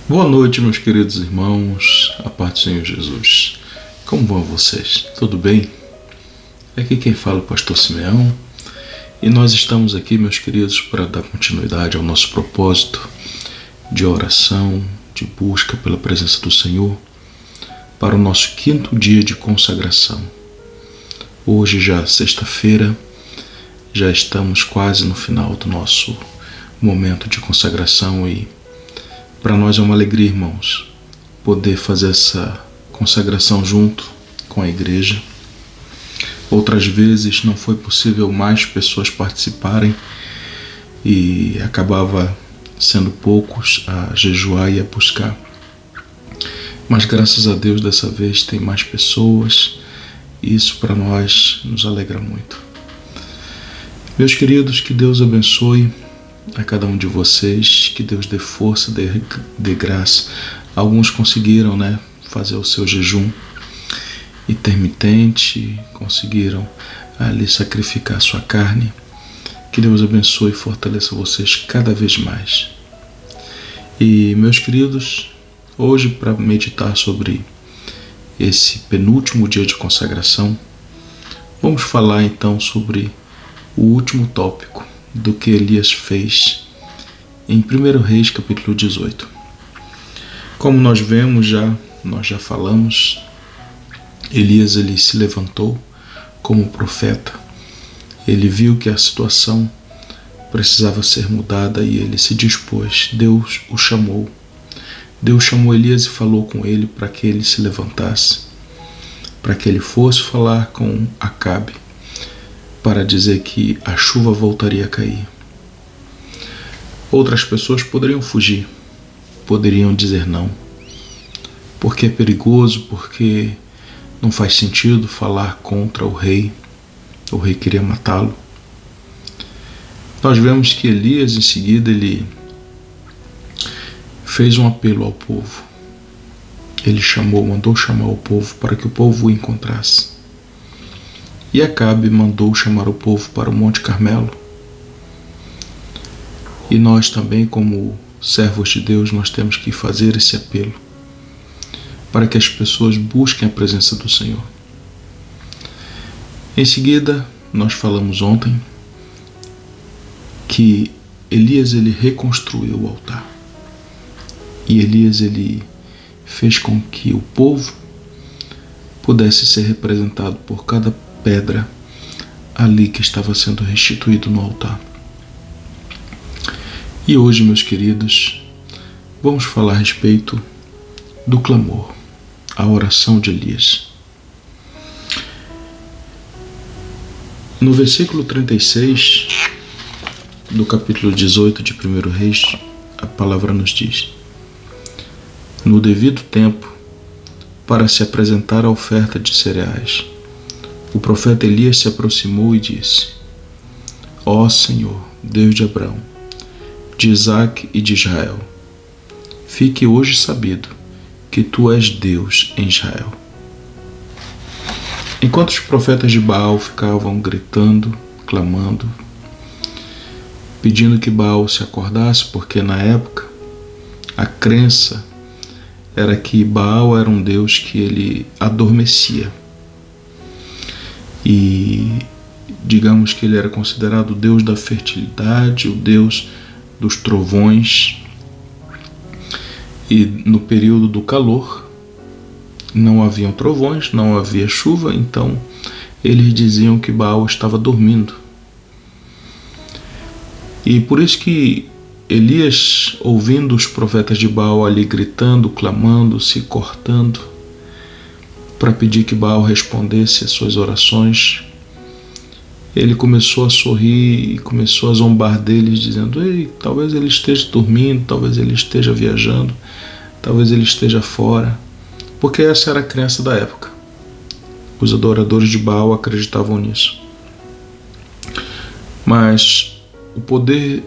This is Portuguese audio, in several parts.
Boa noite, meus queridos irmãos, a paz do Senhor Jesus. Como vão vocês? Tudo bem? Aqui quem fala é o pastor Simeão e nós estamos aqui, meus queridos, para dar continuidade ao nosso propósito de oração, de busca pela presença do Senhor, para o nosso 5º dia de consagração. Hoje, já sexta-feira, já estamos quase no final do nosso momento de consagração e para nós é uma alegria, irmãos, poder fazer essa consagração junto com a igreja. Outras vezes não foi possível mais pessoas participarem e acabava sendo poucos a jejuar e a buscar. Mas graças a Deus dessa vez tem mais pessoas e isso para nós nos alegra muito. Meus queridos, que Deus abençoe a cada um de vocês, que Deus dê força, dê graça. Alguns conseguiram, fazer o seu jejum intermitente, conseguiram ali sacrificar a sua carne. Que Deus abençoe e fortaleça vocês cada vez mais. E, meus queridos, hoje, para meditar sobre esse penúltimo dia de consagração, vamos falar então sobre o último tópico do que Elias fez em 1 Reis capítulo 18. Como nós vemos nós já falamos, Elias ele se levantou como profeta. Ele viu que a situação precisava ser mudada e ele se dispôs. Deus o chamou. Deus chamou Elias e falou com ele para que ele se levantasse, para que ele fosse falar com Acabe, para dizer que a chuva voltaria a cair. Outras pessoas poderiam fugir, poderiam dizer não, porque é perigoso, porque não faz sentido falar contra o rei queria matá-lo. Nós vemos que Elias, em seguida, ele fez um apelo ao povo. Ele mandou chamar o povo para que o povo o encontrasse. E Acabe mandou chamar o povo para o Monte Carmelo. E nós também, como servos de Deus, nós temos que fazer esse apelo para que as pessoas busquem a presença do Senhor. Em seguida, nós falamos ontem que Elias ele reconstruiu o altar. E Elias ele fez com que o povo pudesse ser representado por cada pedra ali que estava sendo restituído no altar. E hoje, meus queridos, vamos falar a respeito do clamor, a oração de Elias. No versículo 36 do capítulo 18 de 1 Reis, a palavra nos diz: no devido tempo, para se apresentar a oferta de cereais, o profeta Elias se aproximou e disse: Ó Senhor, Deus de Abraão, de Isaque e de Israel, fique hoje sabido que tu és Deus em Israel. Enquanto os profetas de Baal ficavam gritando, clamando, pedindo que Baal se acordasse, porque na época a crença era que Baal era um Deus que ele adormecia. E digamos que ele era considerado o Deus da fertilidade, o Deus dos trovões. E no período do calor não haviam trovões, não havia chuva, então eles diziam que Baal estava dormindo. E por isso que Elias, ouvindo os profetas de Baal ali gritando, clamando, se cortando, para pedir que Baal respondesse às suas orações, ele começou a sorrir e começou a zombar deles, dizendo: ei, talvez ele esteja dormindo, talvez ele esteja viajando, talvez ele esteja fora, porque essa era a crença da época. Os adoradores de Baal acreditavam nisso. Mas o poder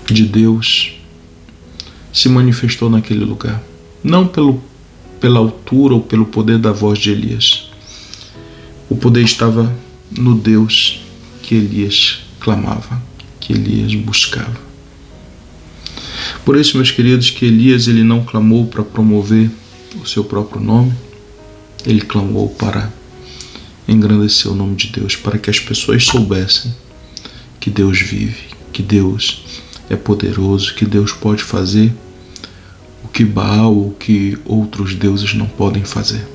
de Deus se manifestou naquele lugar, não pela altura ou pelo poder da voz de Elias. O poder estava no Deus que Elias clamava, que Elias buscava. Por isso, meus queridos, que Elias ele não clamou para promover o seu próprio nome, ele clamou para engrandecer o nome de Deus, para que as pessoas soubessem que Deus vive, que Deus é poderoso, que Deus pode fazer o que Baal ou o que outros deuses não podem fazer.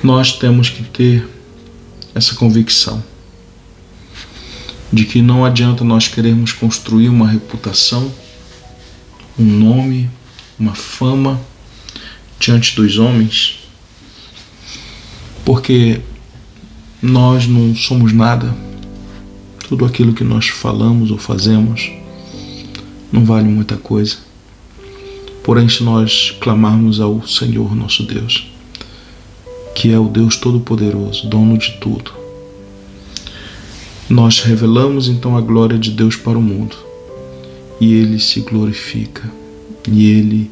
Nós temos que ter essa convicção de que não adianta nós querermos construir uma reputação, um nome, uma fama diante dos homens, porque nós não somos nada. Tudo aquilo que nós falamos ou fazemos não vale muita coisa. Porém, se nós clamarmos ao Senhor nosso Deus, que é o Deus Todo-Poderoso, dono de tudo, nós revelamos então a glória de Deus para o mundo, e Ele se glorifica, e Ele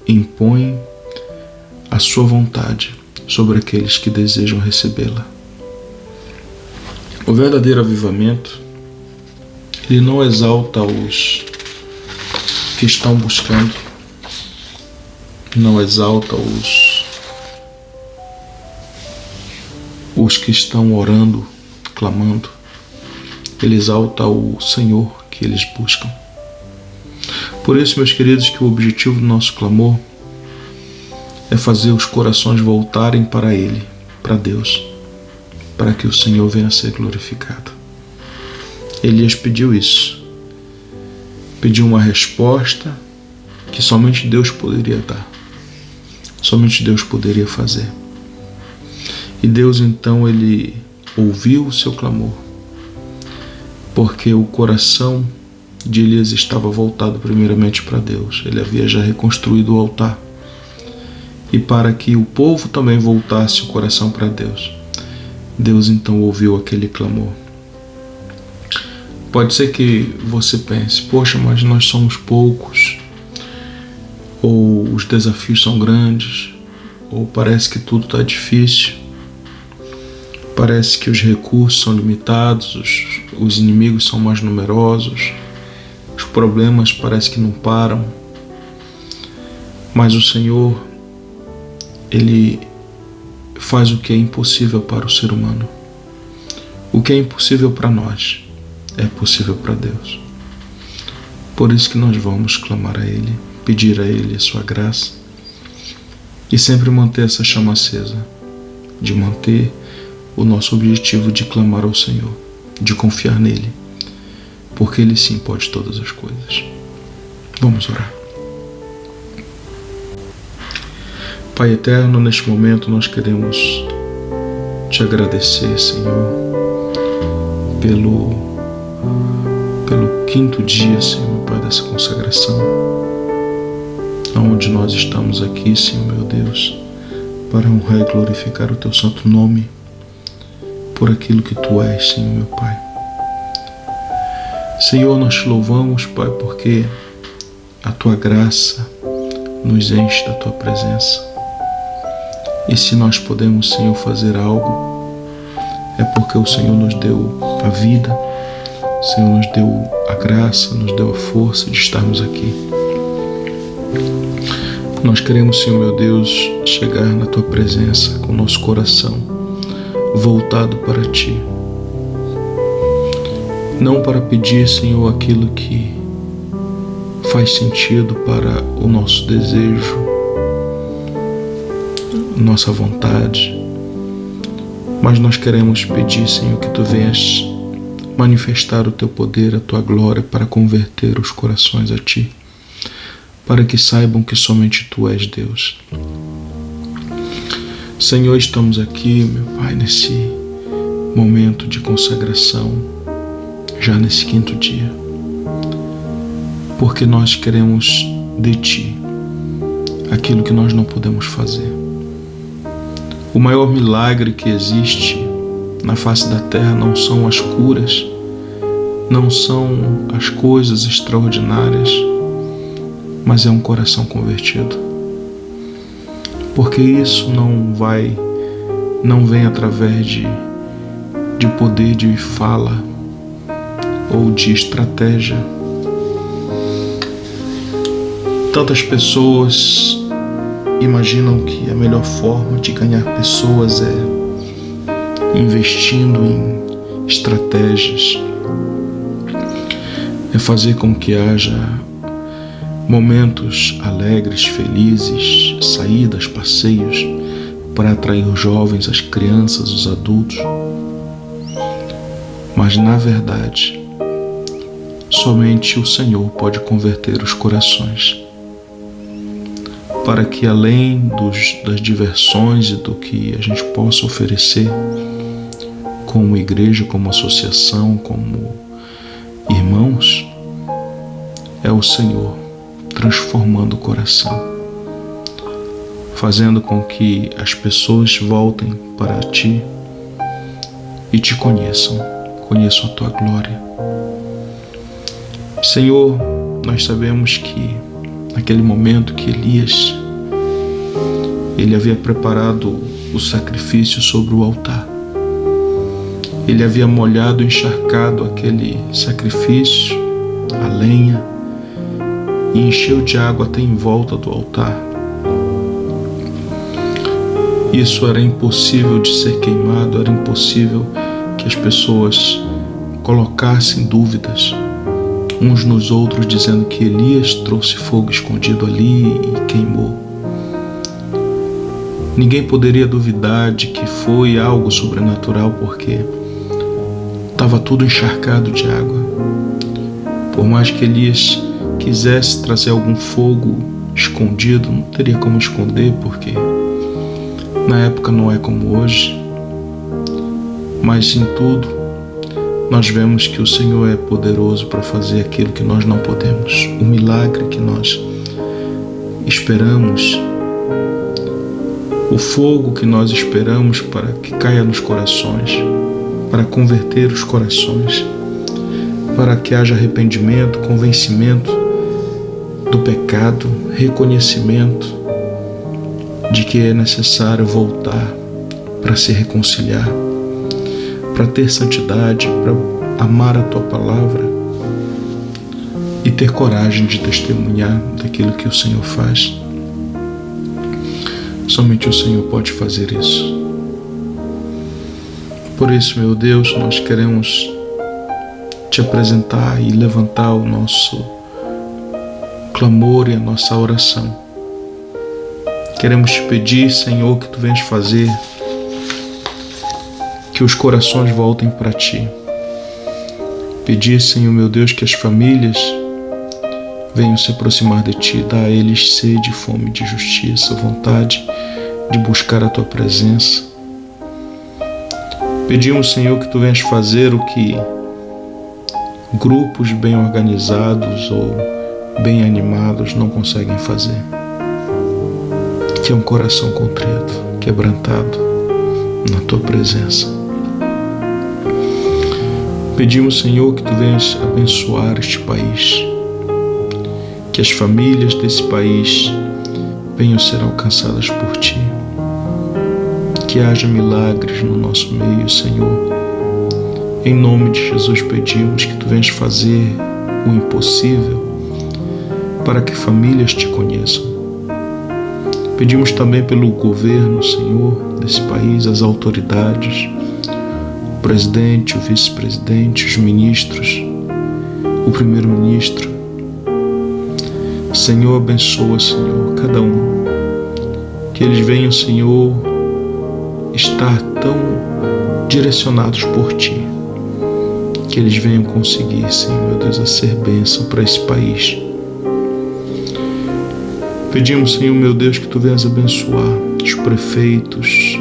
impõe a sua vontade sobre aqueles que desejam recebê-la. O verdadeiro avivamento, ele não exalta os que estão buscando, não exalta os que estão orando, clamando. Ele exalta o Senhor que eles buscam. Por isso, meus queridos, que o objetivo do nosso clamor é fazer os corações voltarem para Ele, para Deus, para que o Senhor venha a ser glorificado. Elias pediu isso. Pediu uma resposta que somente Deus poderia dar. Somente Deus poderia fazer. E Deus então, Ele ouviu o seu clamor, porque o coração de Elias estava voltado primeiramente para Deus. Ele havia já reconstruído o altar. E para que o povo também voltasse o coração para Deus, Deus então ouviu aquele clamor. Pode ser que você pense, poxa, mas nós somos poucos, ou os desafios são grandes, ou parece que tudo está difícil, parece que os recursos são limitados, os inimigos são mais numerosos, os problemas parece que não param. Mas o Senhor, Ele faz o que é impossível para o ser humano. O que é impossível para nós é possível para Deus. Por isso que nós vamos clamar a Ele, pedir a Ele a sua graça e sempre manter essa chama acesa, de manter o nosso objetivo de clamar ao Senhor, de confiar nele, porque Ele sim pode todas as coisas. Vamos orar. Pai eterno, neste momento nós queremos te agradecer, Senhor, pelo quinto dia, Senhor, meu Pai, dessa consagração, onde nós estamos aqui, Senhor, meu Deus, para honrar e glorificar o Teu santo nome, por aquilo que Tu és, Senhor, meu Pai. Senhor, nós te louvamos, Pai, porque a Tua graça nos enche da Tua presença. E se nós podemos, Senhor, fazer algo, é porque o Senhor nos deu a vida, o Senhor nos deu a graça, nos deu a força de estarmos aqui. Nós queremos, Senhor, meu Deus, chegar na Tua presença com o nosso coração voltado para Ti. Não para pedir, Senhor, aquilo que faz sentido para o nosso desejo, nossa vontade, mas nós queremos pedir, Senhor, que Tu venhas manifestar o Teu poder, a Tua glória para converter os corações a Ti, para que saibam que somente Tu és Deus. Senhor, estamos aqui, meu Pai, nesse momento de consagração, já nesse quinto dia, porque nós queremos de Ti aquilo que nós não podemos fazer. O maior milagre que existe na face da terra não são as curas, não são as coisas extraordinárias, mas é um coração convertido. Porque isso não vem através de poder de fala ou de estratégia, Tantas pessoas imaginam que a melhor forma de ganhar pessoas é investindo em estratégias, é fazer com que haja momentos alegres, felizes, saídas, passeios, para atrair os jovens, as crianças, os adultos. Mas, na verdade, somente o Senhor pode converter os corações, para que, além das diversões e do que a gente possa oferecer como igreja, como associação, como irmãos, é o Senhor transformando o coração, fazendo com que as pessoas voltem para Ti e Te conheçam a Tua glória. Senhor, nós sabemos que naquele momento que Elias, ele havia preparado o sacrifício sobre o altar, ele havia molhado, encharcado aquele sacrifício, a lenha, e encheu de água até em volta do altar. Isso era impossível de ser queimado, era impossível que as pessoas colocassem dúvidas uns nos outros, dizendo que Elias trouxe fogo escondido ali e queimou. Ninguém poderia duvidar de que foi algo sobrenatural, porque estava tudo encharcado de água. Por mais que Elias quisesse trazer algum fogo escondido, não teria como esconder, porque na época não é como hoje. Mas em tudo, nós vemos que o Senhor é poderoso para fazer aquilo que nós não podemos. O milagre que nós esperamos, o fogo que nós esperamos para que caia nos corações, para converter os corações, para que haja arrependimento, convencimento do pecado, reconhecimento de que é necessário voltar para se reconciliar, para ter santidade, para amar a Tua palavra e ter coragem de testemunhar daquilo que o Senhor faz. Somente o Senhor pode fazer isso. Por isso, meu Deus, nós queremos Te apresentar e levantar o nosso clamor e a nossa oração. Queremos Te pedir, Senhor, que Tu venhas fazer que os corações voltem para Ti. Pedir, Senhor, meu Deus, que as famílias venham se aproximar de Ti, dar a eles sede e fome de justiça, vontade de buscar a Tua presença. Pedimos, Senhor, que Tu venhas fazer o que grupos bem organizados ou bem animados não conseguem fazer, que é um coração contrito, quebrantado na Tua presença. Pedimos, Senhor, que Tu venhas abençoar este país, que as famílias desse país venham ser alcançadas por Ti, que haja milagres no nosso meio, Senhor. Em nome de Jesus pedimos que Tu venhas fazer o impossível para que famílias Te conheçam. Pedimos também pelo governo, Senhor, desse país, as autoridades, o presidente, o vice-presidente, os ministros, o primeiro-ministro. Senhor, abençoa, Senhor, cada um. Que eles venham, Senhor, estar tão direcionados por Ti, que eles venham conseguir, Senhor, meu Deus, a ser bênção para esse país. Pedimos, Senhor, meu Deus, que Tu venhas abençoar os prefeitos,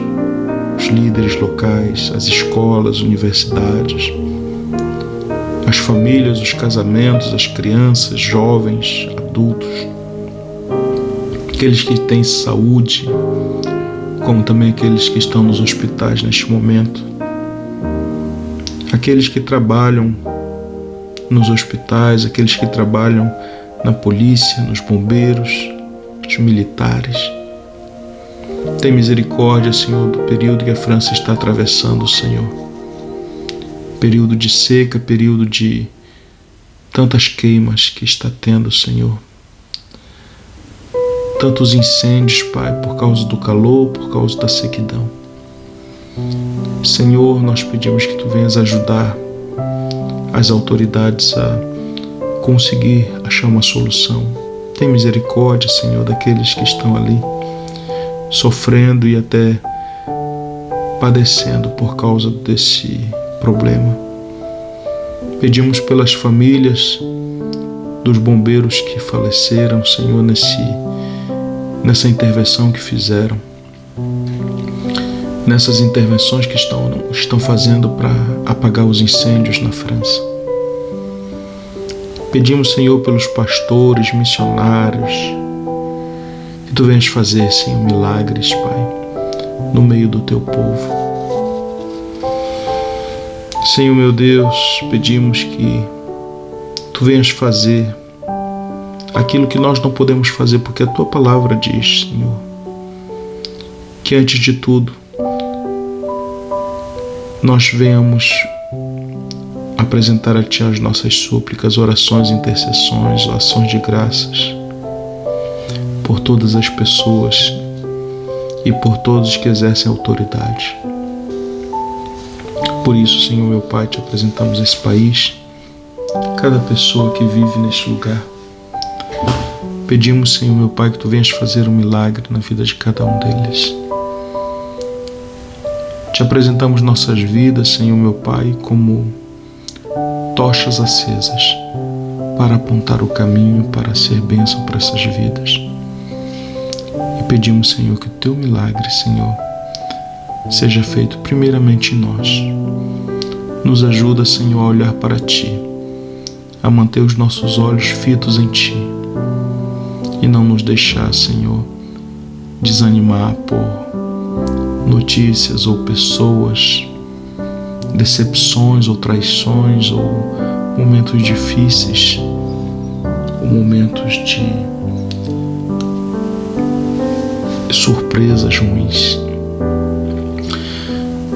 os líderes locais, as escolas, universidades, as famílias, os casamentos, as crianças, jovens, adultos, aqueles que têm saúde, como também aqueles que estão nos hospitais neste momento, aqueles que trabalham nos hospitais, aqueles que trabalham na polícia, nos bombeiros, os militares. Tem misericórdia, Senhor, do período que a França está atravessando, Senhor. Período de seca, período de tantas queimas que está tendo, Senhor. tantos incêndios, Pai, por causa do calor, por causa da sequidão. Senhor, nós pedimos que Tu venhas ajudar as autoridades a conseguir achar uma solução. Tem misericórdia, Senhor, daqueles que estão ali sofrendo e até padecendo por causa desse problema. Pedimos pelas famílias dos bombeiros que faleceram, Senhor, nessa intervenção que fizeram, nessas intervenções que estão fazendo para apagar os incêndios na França. Pedimos, Senhor, pelos pastores, missionários, que Tu venhas fazer, Senhor, milagres, Pai, no meio do Teu povo. Senhor, meu Deus, pedimos que Tu venhas fazer aquilo que nós não podemos fazer, porque a Tua palavra diz, Senhor, que antes de tudo nós venhamos apresentar a Ti as nossas súplicas, orações, intercessões, ações de graças por todas as pessoas e por todos que exercem autoridade. Por isso, Senhor, meu Pai, Te apresentamos esse país, cada pessoa que vive neste lugar. Pedimos, Senhor, meu Pai, que Tu venhas fazer um milagre na vida de cada um deles. Te apresentamos nossas vidas, Senhor, meu Pai, como tochas acesas para apontar o caminho, para ser bênção para essas vidas. E pedimos, Senhor, que o Teu milagre, Senhor, seja feito primeiramente em nós. Nos ajuda, Senhor, a olhar para Ti, a manter os nossos olhos fitos em Ti e não nos deixar, Senhor, desanimar por notícias ou pessoas, decepções ou traições ou momentos difíceis ou momentos de surpresas ruins.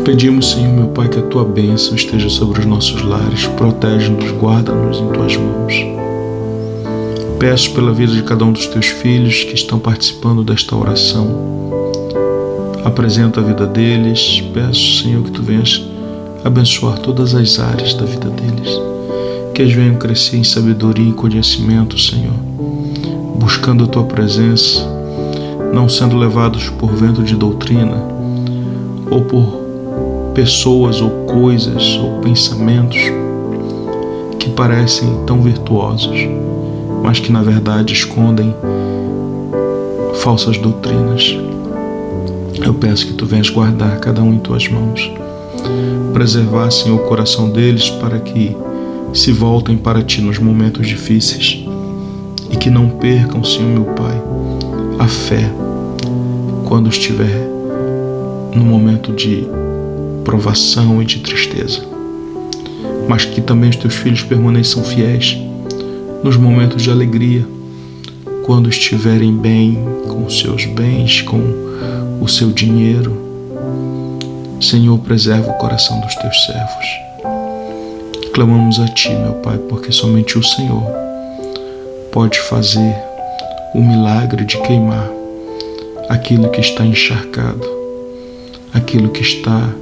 Pedimos, Senhor, meu Pai, que a Tua bênção esteja sobre os nossos lares, protege-nos, guarda-nos em Tuas mãos. Peço pela vida de cada um dos Teus filhos que estão participando desta oração. Apresento a vida deles, peço, Senhor, que Tu venhas abençoar todas as áreas da vida deles, que eles venham crescer em sabedoria e conhecimento, Senhor, buscando a Tua presença, não sendo levados por vento de doutrina, ou por pessoas ou coisas ou pensamentos que parecem tão virtuosos, mas que na verdade escondem falsas doutrinas. Eu peço que Tu venhas guardar cada um em Tuas mãos, preservar, Senhor, o coração deles para que se voltem para Ti nos momentos difíceis e que não percam, Senhor, meu Pai, a fé quando estiver no momento de provação e de tristeza, mas que também os Teus filhos permaneçam fiéis nos momentos de alegria, quando estiverem bem com os seus bens, com o seu dinheiro. Senhor, preserva o coração dos Teus servos. Clamamos a Ti, meu Pai, porque somente o Senhor pode fazer o milagre de queimar aquilo que está encharcado, aquilo que está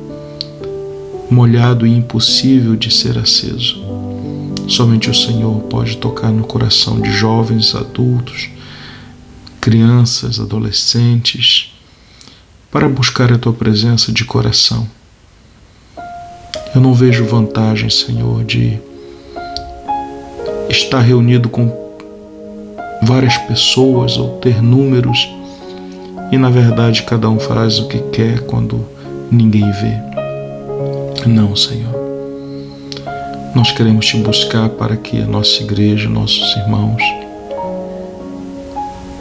molhado e impossível de ser aceso. Somente o Senhor pode tocar no coração de jovens, adultos, crianças, adolescentes, para buscar a Tua presença de coração. Eu não vejo vantagem, Senhor, de estar reunido com várias pessoas ou ter números e, na verdade, cada um faz o que quer quando ninguém vê. Não, Senhor. Nós queremos Te buscar para que a nossa igreja, nossos irmãos,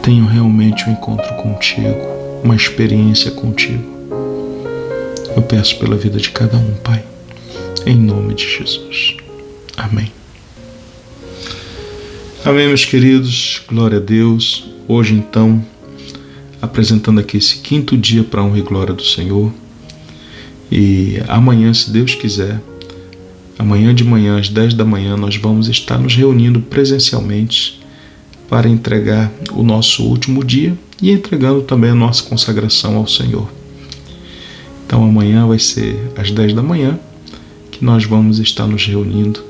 tenham realmente um encontro contigo, uma experiência contigo. Eu peço pela vida de cada um, Pai, em nome de Jesus. Amém. Amém, meus queridos. Glória a Deus. Hoje, então, apresentando aqui esse quinto dia para a honra e glória do Senhor. E amanhã, se Deus quiser, amanhã de manhã, às 10 da manhã, nós vamos estar nos reunindo presencialmente para entregar o nosso último dia e entregando também a nossa consagração ao Senhor. Então amanhã vai ser às 10 da manhã que nós vamos estar nos reunindo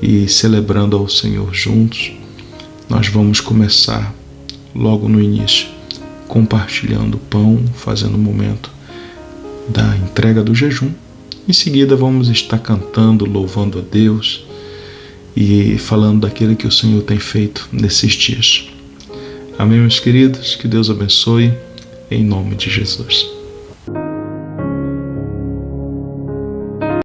e celebrando ao Senhor juntos. Nós vamos começar logo no início, compartilhando o pão, fazendo o momento da entrega do jejum. Em seguida vamos estar cantando, louvando a Deus e falando daquilo que o Senhor tem feito nesses dias. Amém, meus queridos? Que Deus abençoe, em nome de Jesus.